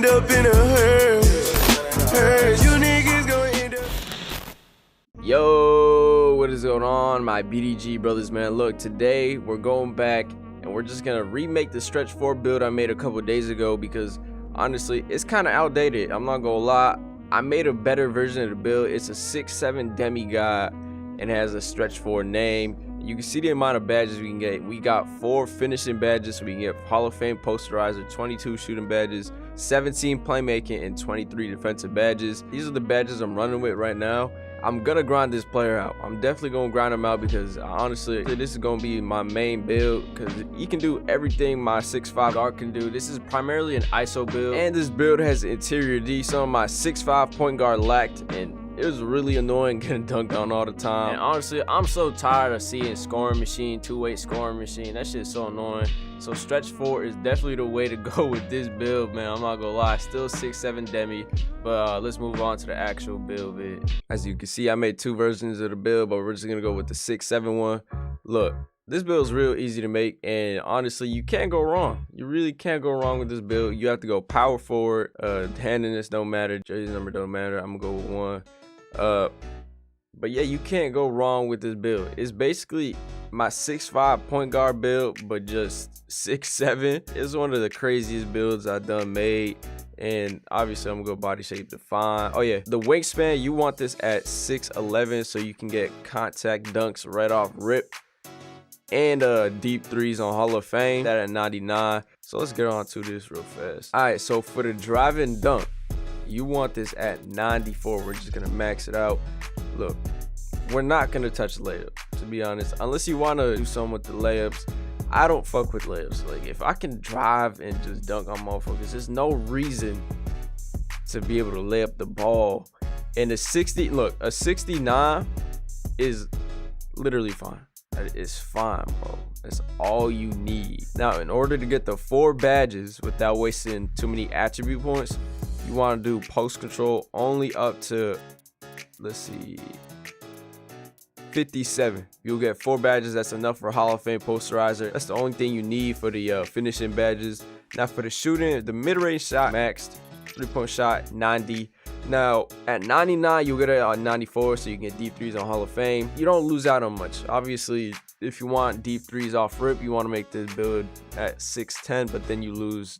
end up in a hearse. You niggas gonna end up. Yo, what is going on, my BDG brothers, man? Look, today we're going back and we're just gonna remake the stretch 4 build I made a couple days ago because honestly it's kind of outdated. I'm not gonna lie, I made a better version of the build. It's a 6-7 Demigod and has a stretch 4 name. You can see the amount of badges we can get. We got 4 finishing badges, so we can get Hall of Fame posterizer, 22 shooting badges, 17 playmaking, and 23 defensive badges. These are the badges I'm running with right now. I'm gonna grind this player out. I'm definitely gonna grind him out because honestly, this is gonna be my main build because he can do everything my 6'5 guard can do. This is primarily an ISO build, and this build has interior D. Some of my 6'5 point guard lacked, and it was really annoying getting dunked on all the time. And honestly, I'm so tired of seeing scoring machine, two-way scoring machine. That shit's so annoying. So stretch 4 is definitely the way to go with this build, man. I'm not gonna lie, still 6-7 Demi, but let's move on to the actual build vid. As you can see, I made 2 versions of the build, but we're just gonna go with the 6-7 one. Look, this build is real easy to make, and honestly, you can't go wrong. You really can't go wrong with this build. You have to go power forward, handedness don't matter, jersey number don't matter. I'm gonna go with 1. But yeah, you can't go wrong with this build. It's basically my 6'5 point guard build, but just 6'7. It's one of the craziest builds I've done made, and obviously I'm gonna go body shape define. Oh yeah, the wingspan, you want this at 6'11 so you can get contact dunks right off rip, and deep threes on Hall of Fame, that at 99. So let's get on to this real fast. All right, so for the drive and dunk, you want this at 94. We're just gonna max it out. Look, we're not gonna touch layup, to be honest, unless you want to do something with the layups. I don't fuck with layups. Like, if I can drive and just dunk on motherfuckers, there's no reason to be able to lay up the ball. And a 60, look, a 69 is literally fine. It's fine, bro. That's all you need. Now, in order to get the 4 badges without wasting too many attribute points, you want to do post control only up to, let's see, 57. You'll get 4 badges. That's enough for Hall of Fame posterizer. That's the only thing you need for the finishing badges. Now for the shooting, the mid-range shot maxed, 3-point shot 90. Now at 99, you'll get it on 94, so you can get deep threes on Hall of Fame. You don't lose out on much. Obviously, if you want deep threes off rip, you want to make this build at 6'10, but then you lose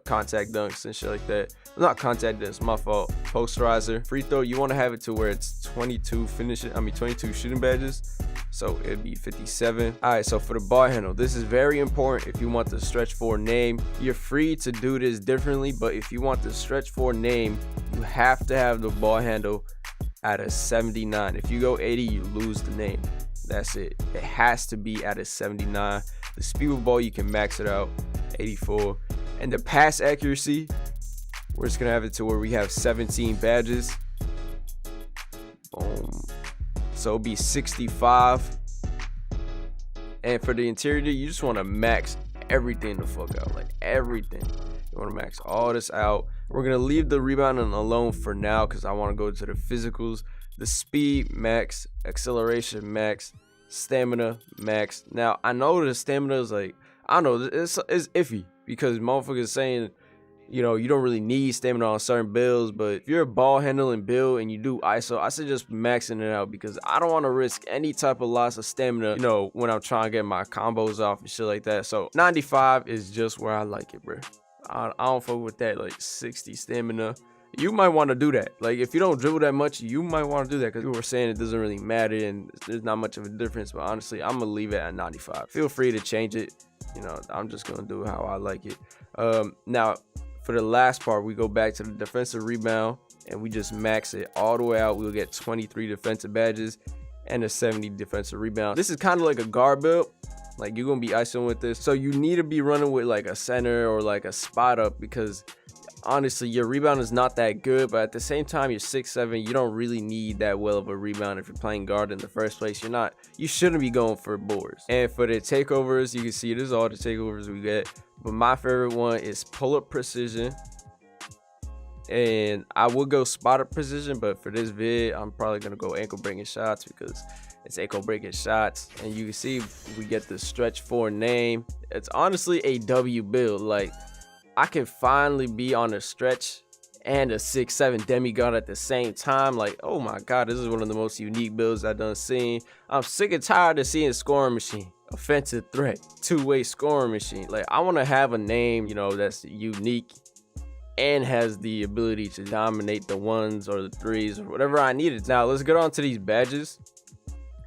contact dunks and shit like that. Not contact dunks, my fault. Posterizer. Free throw, you want to have it to where it's 22 shooting badges, so it'd be 57. All right, so for the ball handle, this is very important. If you want the stretch 4 name, you're free to do this differently, but if you want the stretch 4 name, you have to have the ball handle at a 79. If you go 80, you lose the name. That's it. It has to be at a 79. The speed with ball, you can max it out 84. And the pass accuracy, we're just gonna have it to where we have 17 badges. Boom. So it'll be 65. And for the interior, you just want to max everything the fuck out, like everything. You want to max all this out. We're gonna leave the rebounding alone for now because I want to go to the physicals. The speed max, acceleration max, stamina max. Now I know the stamina is like, I don't know, it's iffy because motherfuckers saying, you know, you don't really need stamina on certain builds, but if you're a ball handling build and you do ISO, I suggest maxing it out because I don't want to risk any type of loss of stamina, you know, when I'm trying to get my combos off and shit like that. So 95 is just where I like it, bro. I don't fuck with that like 60 stamina. You might want to do that. Like, if you don't dribble that much, you might want to do that because people were saying it doesn't really matter and there's not much of a difference. But honestly, I'm gonna leave it at 95. Feel free to change it. You know, I'm just gonna do how I like it. Now for the last part, we go back to the defensive rebound and we just max it all the way out. We'll get 23 defensive badges and a 70 defensive rebound. This is kind of like a guard build. Like, you're gonna be ISOing with this, so you need to be running with like a center or like a spot up because honestly your rebound is not that good, but at the same time you're 6'7", you don't really need that well of a rebound if you're playing guard in the first place. You shouldn't be going for boards. And for the takeovers, you can see this is all the takeovers we get, but my favorite one is pull-up precision, and I would go spot up precision, but for this vid I'm probably gonna go ankle breaking shots because it's ankle breaking shots. And you can see we get the stretch 4 name. It's honestly a W build. Like, I can finally be on a stretch and a 6-7 Demigod at the same time. Like, oh my god, this is one of the most unique builds I've done seen. I'm sick and tired of seeing scoring machine, offensive threat, two-way scoring machine. Like, I want to have a name, you know, that's unique and has the ability to dominate the ones or the threes or whatever I needed. Now let's get on to these badges,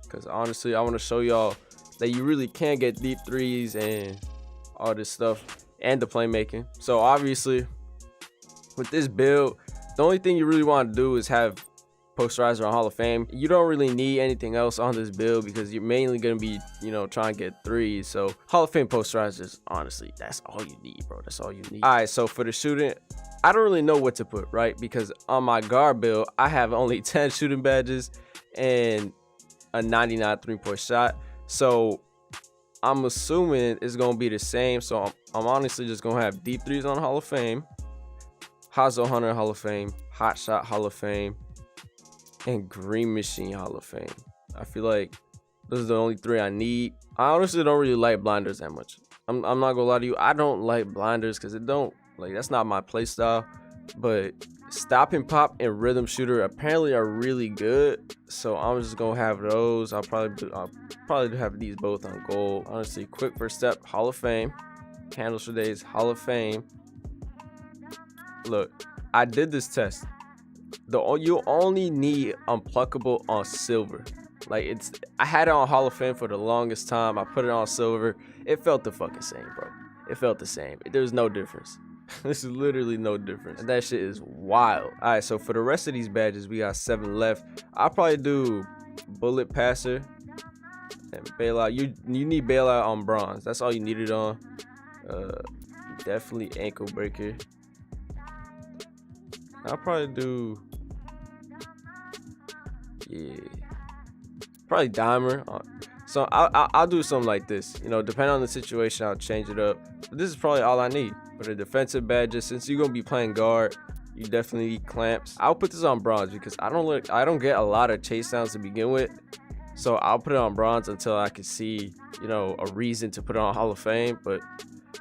because honestly I want to show y'all that you really can get deep threes and all this stuff and the playmaking. So obviously with this build, the only thing you really want to do is have posterizer on Hall of Fame. You don't really need anything else on this build because you're mainly going to be, you know, trying to get threes. So Hall of Fame posterizers, honestly, that's all you need, bro. That's all you need. All right, so for the shooting, I don't really know what to put, right? Because on my guard build, I have only 10 shooting badges and a 99 3-point shot. So I'm assuming it's going to be the same. So I'm honestly just going to have deep threes on Hall of Fame, Hazo Hunter Hall of Fame, Hot Shot Hall of Fame, and Green Machine Hall of Fame. I feel like those are the only 3 I need. I honestly don't really like blinders that much. I'm not gonna lie to you, I don't like blinders because it don't, like, that's not my play style. But stop and pop and rhythm shooter apparently are really good, so I'm just gonna have those. I'll probably have these both on gold. Honestly, quick first step Hall of Fame, handles for days Hall of Fame. Look, I did this test. You only need unpluckable on silver. Like, I had it on Hall of Fame for the longest time. I put it on silver. It felt the fucking same, bro. It felt the same. There's no difference. This is literally no difference. And that shit is wild. All right, so for the rest of these badges, we got 7 left. I'll probably do bullet passer and bailout. You need bailout on bronze. That's all you need it on. Definitely ankle breaker. I'll probably do, yeah, probably dimer. So I'll do something like this, you know, depending on the situation, I'll change it up. But this is probably all I need for the defensive badges. Since you're gonna be playing guard, you definitely need clamps. I'll put this on bronze because I don't get a lot of chase downs to begin with. So I'll put it on bronze until I can see, you know, a reason to put it on Hall of Fame. But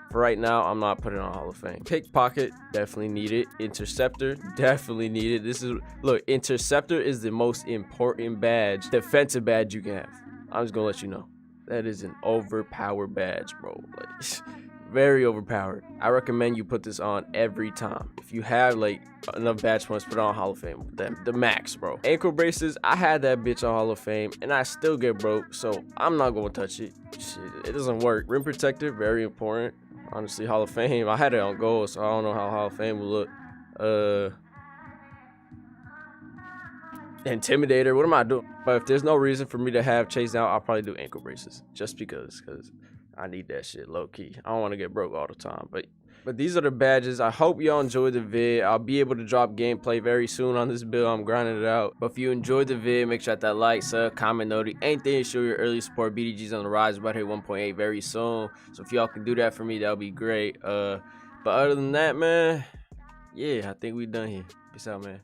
for right now, I'm not putting it on Hall of Fame. Pickpocket, definitely need it. Interceptor, definitely need it. Look, interceptor is the most important badge, defensive badge you can have. I'm just gonna let you know. That is an overpowered badge, bro. Like, very overpowered. I recommend you put this on every time. If you have like enough badge points, put it on Hall of Fame. The max, bro. Ankle braces, I had that bitch on Hall of Fame and I still get broke, so I'm not gonna touch it. Shit, it doesn't work. Rim protector, very important. Honestly, Hall of Fame, I had it on gold, so I don't know how Hall of Fame will look. Intimidator, what am I doing? But if there's no reason for me to have chase down, I'll probably do ankle braces just because I need that shit low key. I don't want to get broke all the time. But these are the badges. I hope y'all enjoyed the vid. I'll be able to drop gameplay very soon on this build. I'm grinding it out. But if you enjoyed the vid, make sure that like, sub, comment, noti, anything to show your early support. BDG's on the rise. About to hit 1.8 very soon. So if y'all can do that for me, that'll be great. But other than that, man, yeah, I think we done here. Peace out, man.